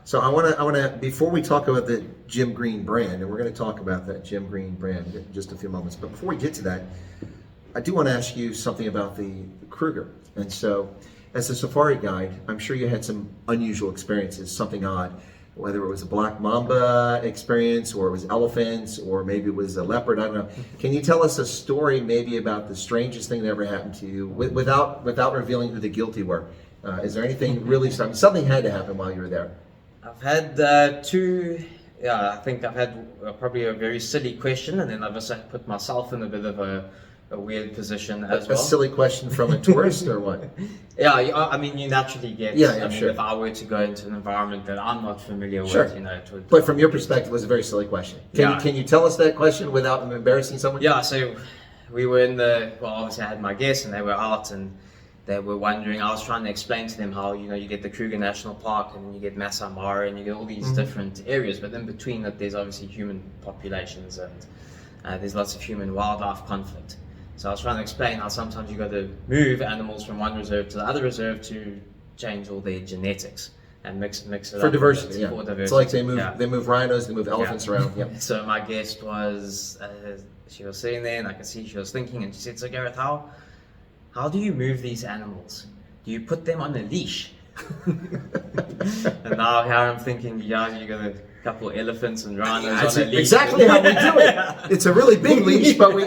So I want to, before we talk about the Jim Green brand, and we're going to talk about that Jim Green brand in just a few moments, but before we get to that, I do want to ask you something about the Kruger. And so, as a safari guide, I'm sure you had some unusual experiences, something odd, whether it was a black mamba experience, or it was elephants, or maybe it was a leopard, I don't know. Can you tell us a story maybe about the strangest thing that ever happened to you, without revealing who the guilty were? Is there anything really, something had to happen while you were there? I've had two, I think I've had probably a very silly question, and then I've also put myself in a bit of a weird position as well. A silly question from a tourist or what? Yeah, I mean, you naturally get, I mean, sure. if I were to go into an environment that I'm not familiar Sure. with, you know, it would... But from your perspective, it was a very silly question. Can you tell us that question without embarrassing someone? Yeah, so we were in obviously I had my guests and they were out and they were wondering, I was trying to explain to them how, you know, you get the Kruger National Park and then you get Masai Mara and you get all these different areas, but in between that there's obviously human populations and there's lots of human-wildlife conflict. So I was trying to explain how sometimes you got to move animals from one reserve to the other reserve to change all their genetics and mix it up. For diversity, yeah. For diversity. It's like they move rhinos, they move elephants around. Yep. So my guest was, she was sitting there and I could see she was thinking and she said, so Gareth, how do you move these animals? Do you put them on a leash? And now here I'm thinking, yeah, you got a couple of elephants and rhinos on a leash. Exactly how we do it. It's a really big leash, but we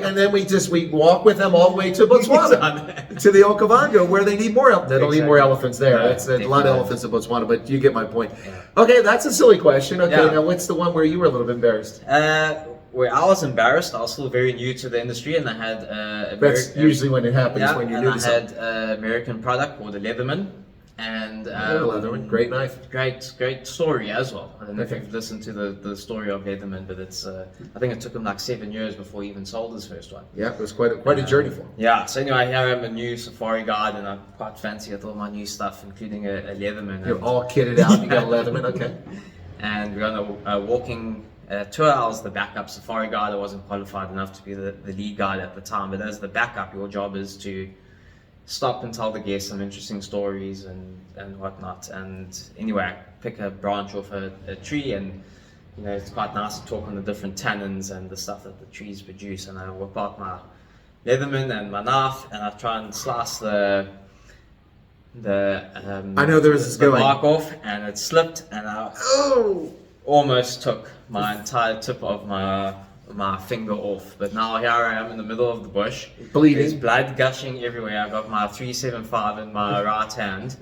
walk with them all the way to Botswana, to the Okavango, where they need more. They don't need more elephants there. It's a lot of elephants in Botswana, but you get my point. Yeah. Okay, that's a silly question. Okay, now what's the one where you were a little bit embarrassed? Where I was embarrassed, I was still very new to the industry, and I had that's usually when it happens, when you're new to something. I had an American product called a Leatherman, and Leatherman, great knife, great story as well. I don't know if you've listened to the story of Leatherman, but it's I think it took him like 7 years before he even sold his first one. Yeah, it was quite a journey for him. Yeah, so anyway, here I'm a new safari guide, and I'm quite fancy with all my new stuff, including a Leatherman. You're all kitted out. You got a Leatherman, okay? And we're on a walking tour. I was the backup safari guide. I wasn't qualified enough to be the lead guide at the time, but as the backup, your job is to stop and tell the guests some interesting stories and whatnot. And anyway, I pick a branch off a tree, and you know, it's quite nice to talk on the different tannins and the stuff that the trees produce. And I whip out my Leatherman and my knife, and I try and slice the I know there was this going bark off, and it slipped, and I almost took my entire tip of my finger off. But now here I am in the middle of the bush, bleeding, there's blood gushing everywhere. I got my 375 in my right hand,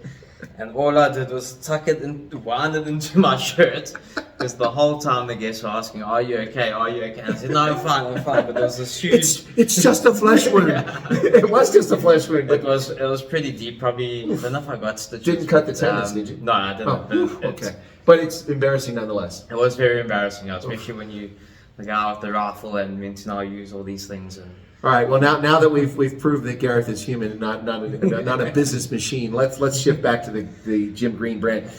and all I did was wind it into my shirt, because the whole time the guests were asking, "Are you okay? Are you okay?" And I said, "No, I'm fine, I'm fine." But there was this huge. It's just a flesh wound. It was just a flesh wound. It was pretty deep. Probably I don't know if I got stitches. Didn't cut the tendons, did you? No, I didn't. Oh, okay. But it's embarrassing nonetheless. It was very embarrassing, especially when you the guy with the rifle and meant to now use all these things. And all right. Well, now that we've proved that Gareth is human and not a business machine, let's shift back to the Jim Green brand.